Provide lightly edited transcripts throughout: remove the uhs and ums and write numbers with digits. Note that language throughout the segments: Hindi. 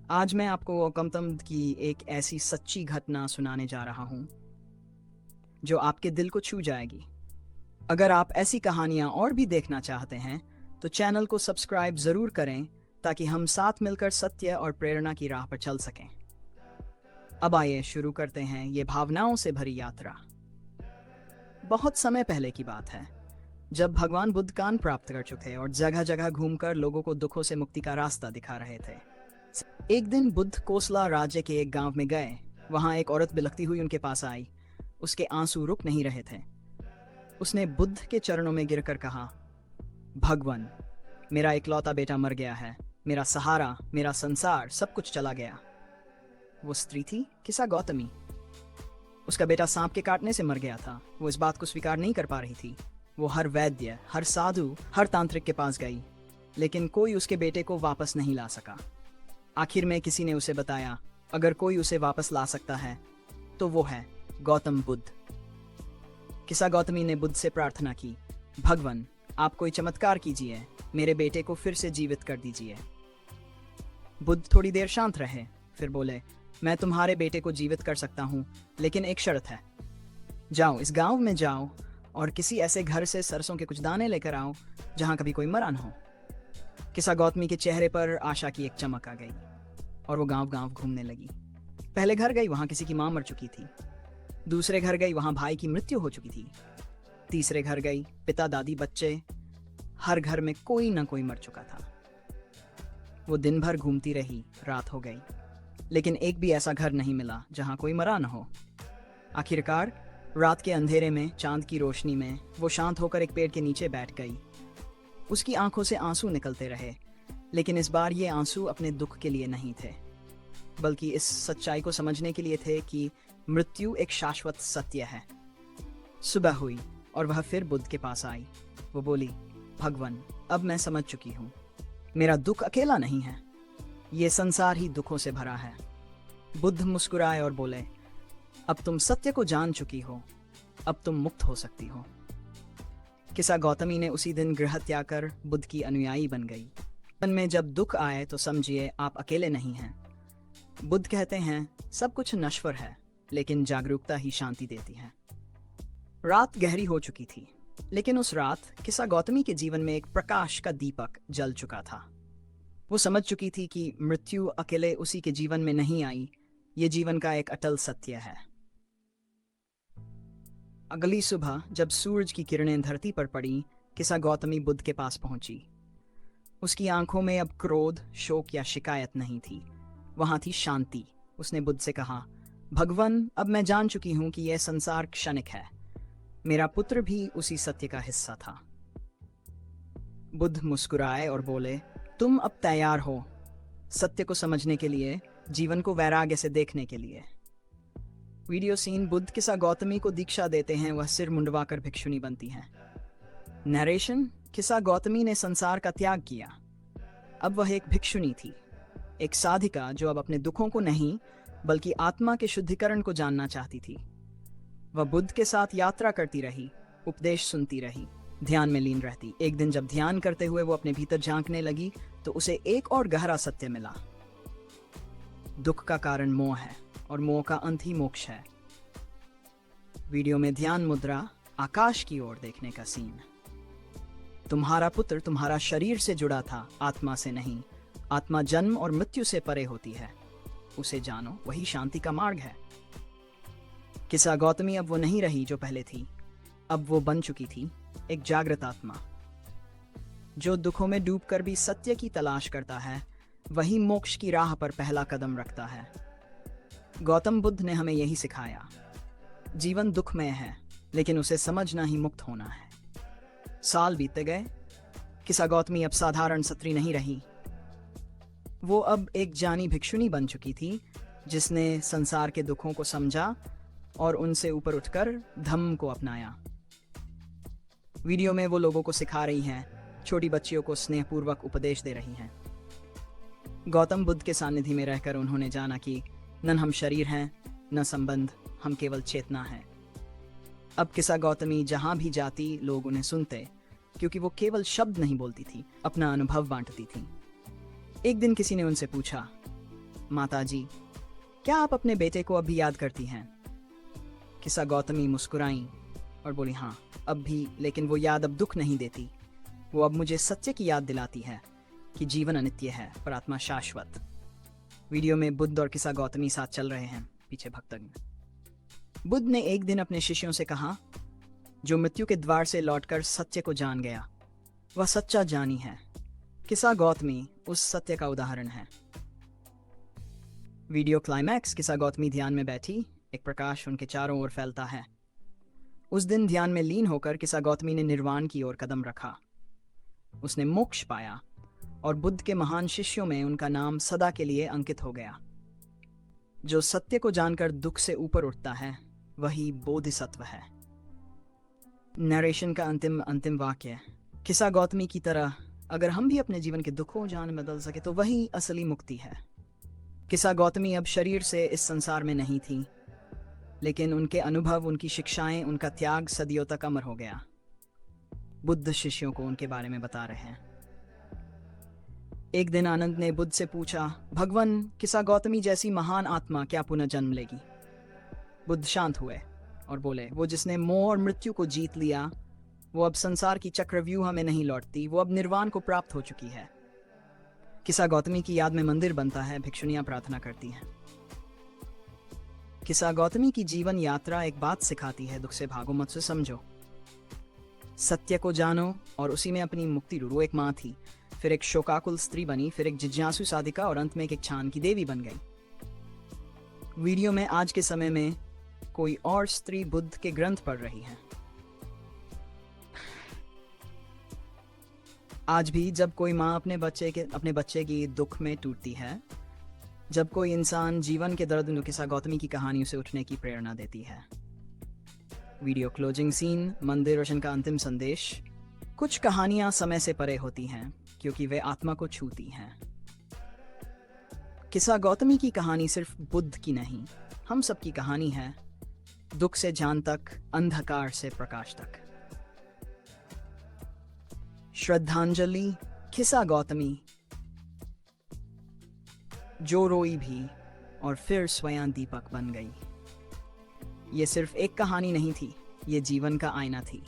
आज मैं आपको गौतम की एक ऐसी सच्ची घटना सुनाने जा रहा हूँ जो आपके दिल को छू जाएगी। अगर आप ऐसी कहानियाँ और भी देखना चाहते हैं तो चैनल को सब्सक्राइब ज़रूर करें ताकि हम साथ मिलकर सत्य और प्रेरणा की राह पर चल सकें। अब आइए शुरू करते हैं ये भावनाओं से भरी यात्रा। बहुत समय पहले की बात है, जब भगवान बुद्ध ज्ञान प्राप्त कर चुके और जगह जगह घूमकर लोगों को दुखों से मुक्ति का रास्ता दिखा रहे थे। एक दिन बुद्ध कोसला राज्य के एक गांव में गए। वहां एक औरत बिलखती हुई उनके पास आई। उसके आंसू रुक नहीं रहे थे। उसने बुद्ध के चरणों में गिरकर कहा, भगवान, मेरा इकलौता बेटा मर गया है। मेरा सहारा, मेरा संसार, सब कुछ चला गया। वो स्त्री थी किसा गौतमी। उसका बेटा सांप के काटने से मर गया था। वो इस बात को स्वीकार नहीं कर पा रही थी। वो हर वैद्य, हर साधु, हर तांत्रिक के पास गई, लेकिन कोई उसके बेटे को वापस नहीं ला सका। आखिर में किसी ने उसे बताया, अगर कोई उसे वापस ला सकता है तो वो है गौतम बुद्ध। किसा गौतमी ने बुद्ध से प्रार्थना की, भगवान, आप कोई चमत्कार कीजिए, मेरे बेटे को फिर से जीवित कर दीजिए। बुद्ध थोड़ी देर शांत रहे, फिर बोले, मैं तुम्हारे बेटे को जीवित कर सकता हूँ, लेकिन एक शर्त है। जाओ, इस गांव में जाओ और किसी ऐसे घर से सरसों के कुछ दाने लेकर आओ जहां कभी कोई मरा न हो। किसा गौतमी के चेहरे पर आशा की एक चमक आ गई और वो गांव गांव घूमने लगी। पहले घर गई, वहां किसी की मां मर चुकी थी। दूसरे घर गई, वहां भाई की मृत्यु हो चुकी थी। तीसरे घर गई, पिता, दादी, बच्चे, हर घर में कोई ना कोई मर चुका था। वो दिन भर घूमती रही, रात हो गई, लेकिन एक भी ऐसा घर नहीं मिला जहां कोई मरा न हो। आखिरकार रात के अंधेरे में, चांद की रोशनी में, वो शांत होकर एक पेड़ के नीचे बैठ गई। उसकी आंखों से आंसू निकलते रहे, लेकिन इस बार ये आंसू अपने दुख के लिए नहीं थे, बल्कि इस सच्चाई को समझने के लिए थे कि मृत्यु एक शाश्वत सत्य है। सुबह हुई और वह फिर बुद्ध के पास आई। वो बोली, भगवान, अब मैं समझ चुकी हूँ, मेरा दुख अकेला नहीं है, ये संसार ही दुखों से भरा है। बुद्ध मुस्कुराए और बोले, अब तुम सत्य को जान चुकी हो, अब तुम मुक्त हो सकती हो। किसा गौतमी ने उसी दिन गृह त्याग कर बुद्ध की अनुयायी बन गई। मन में जब दुख आए तो समझिए आप अकेले नहीं हैं। बुद्ध कहते हैं, सब कुछ नश्वर है, लेकिन जागरूकता ही शांति देती है। रात गहरी हो चुकी थी, लेकिन उस रात किसा गौतमी के जीवन में एक प्रकाश का दीपक जल चुका था। वो समझ चुकी थी कि मृत्यु अकेले उसी के जीवन में नहीं आई, ये जीवन का एक अटल सत्य है। अगली सुबह जब सूरज की किरणें धरती पर पड़ी, किसा गौतमी बुद्ध के पास पहुंची। उसकी आंखों में अब क्रोध, शोक या शिकायत नहीं थी, वहां थी शांति। उसने बुद्ध से कहा, भगवान, अब मैं जान चुकी हूं कि यह संसार क्षणिक है। मेरा पुत्र भी उसी सत्य का हिस्सा था। बुद्ध मुस्कुराए और बोले, तुम अब तैयार हो सत्य को समझने के लिए, जीवन को वैराग्य से देखने के लिए। वीडियो सीन, बुद्ध किसा गौतमी को दीक्षा देते हैं, वह सिर मुंडवाकर भिक्षुनी बनती हैं। नरेशन, किसा गौतमी ने संसार का त्याग किया। अब वह एक भिक्षुनी थी, एक साधिका जो अब अपने दुखों को नहीं बल्कि आत्मा के शुद्धिकरण को जानना चाहती थी। वह बुद्ध के साथ यात्रा करती रही, उपदेश सुनती रही, ध्यान में लीन रहती। एक दिन जब ध्यान करते हुए वो अपने भीतर झांकने लगी तो उसे एक और गहरा सत्य मिला। दुख का कारण मोह है और मोह का अंत ही मोक्ष है। वीडियो में ध्यान मुद्रा, आकाश की ओर देखने का सीन। तुम्हारा पुत्र तुम्हारा शरीर से जुड़ा था, आत्मा से नहीं। आत्मा जन्म और मृत्यु से परे होती है, उसे जानो, वही शांति का मार्ग है। किसा गौतमी अब वो नहीं रही जो पहले थी। अब वो बन चुकी थी एक जागृत आत्मा, जो दुखों में डूबकर भी सत्य की तलाश करता है, वही मोक्ष की राह पर पहला कदम रखता है। गौतम बुद्ध ने हमें यही सिखाया, जीवन दुखमय है, लेकिन उसे समझना ही मुक्त होना है। साल बीतते गए, किसा गौतमी अब साधारण स्त्री नहीं रही। वो अब एक जानी भिक्षुनी बन चुकी थी, जिसने संसार के दुखों को समझा और उनसे ऊपर उठकर धम्म को अपनाया। वीडियो में वो लोगों को सिखा रही हैं, छोटी बच्चियों को स्नेहपूर्वक उपदेश दे रही हैं। गौतम बुद्ध के सानिध्य में रहकर उन्होंने जाना कि न हम शरीर हैं, न संबंध, हम केवल चेतना है। अब किसा गौतमी जहां भी जाती लोग उन्हें सुनते, क्योंकि वो केवल शब्द नहीं बोलती थी, अपना अनुभव बांटती थी। एक दिन किसी ने उनसे पूछा, माताजी, क्या आप अपने बेटे को अब भी याद करती हैं? किसा गौतमी मुस्कुराई और बोली, हाँ, अब भी, लेकिन वो याद अब दुख नहीं देती। वो अब मुझे सत्य की याद दिलाती है कि जीवन अनित्य है पर आत्मा शाश्वत। वीडियो में बुद्ध और किसा गौतमी साथ चल रहे हैं, पीछे भक्तगण। बुद्ध ने एक दिन अपने शिष्यों से कहा, जो मृत्यु के द्वार से लौटकर सत्य को जान गया वह सच्चा ज्ञानी है। किसा गौतमी उस सत्य का उदाहरण है। वीडियो क्लाइमैक्स, किसा गौतमी ध्यान में बैठी, एक प्रकाश उनके चारों ओर फैलता है। उस दिन ध्यान में लीन होकर किसा गौतमी ने निर्वाण की ओर कदम रखा। उसने मोक्ष पाया और बुद्ध के महान शिष्यों में उनका नाम सदा के लिए अंकित हो गया। जो सत्य को जानकर दुख से ऊपर उठता है वही बोधिसत्व है। नरेशन का अंतिम वाक्य, किसा गौतमी की तरह अगर हम भी अपने जीवन के दुखों जान बदल सके तो वही असली मुक्ति है। किसा गौतमी अब शरीर से इस संसार में नहीं थी, लेकिन उनके अनुभव, उनकी शिक्षाएं, उनका त्याग सदियों तक अमर हो गया। बुद्ध शिष्यों को उनके बारे में बता रहे हैं। एक दिन आनंद ने बुद्ध से पूछा, भगवान, किसा गौतमी जैसी महान आत्मा क्या पुनः जन्म लेगी? बुद्ध शांत हुए और बोले, वो जिसने मोह और मृत्यु को जीत लिया वो अब संसार की चक्रव्यूह में नहीं लौटती, वो अब निर्वाण को प्राप्त हो चुकी है। किसा गौतमी की याद में मंदिर बनता है, भिक्षुनियां प्रार्थना करती हैं। किसा गौतमी की जीवन यात्रा एक बात सिखाती है, दुख से भागो मत, से समझो। सत्य को जानो और उसी में अपनी मुक्ति ढूंढो। एक माँ थी, फिर एक शोकाकुल स्त्री बनी, फिर एक जिज्ञासु साधिका और अंत में एक छान की देवी बन गई। वीडियो में आज के समय में कोई और स्त्री बुद्ध के ग्रंथ पढ़ रही है। आज भी जब कोई माँ अपने बच्चे की दुख में टूटती है, जब कोई इंसान जीवन के दर्द में, किसा गौतमी की कहानी उसे उठने की प्रेरणा देती है। वीडियो क्लोजिंग सीन, मंदिर रोशन का अंतिम संदेश। कुछ कहानियां समय से परे होती हैं क्योंकि वे आत्मा को छूती हैं। किसा गौतमी की कहानी सिर्फ बुद्ध की नहीं, हम सब की कहानी है, दुख से जान तक, अंधकार से प्रकाश तक। श्रद्धांजलि, किसा गौतमी जो रोई भी और फिर स्वयं दीपक बन गई। ये सिर्फ एक कहानी नहीं थी, ये जीवन का आईना थी।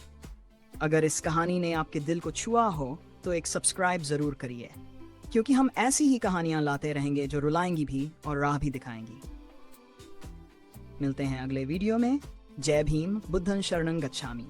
अगर इस कहानी ने आपके दिल को छुआ हो तो एक सब्सक्राइब जरूर करिए, क्योंकि हम ऐसी ही कहानियां लाते रहेंगे जो रुलाएंगी भी और राह भी दिखाएंगी। मिलते हैं अगले वीडियो में। जय भीम, बुद्धं शरणं गच्छामि।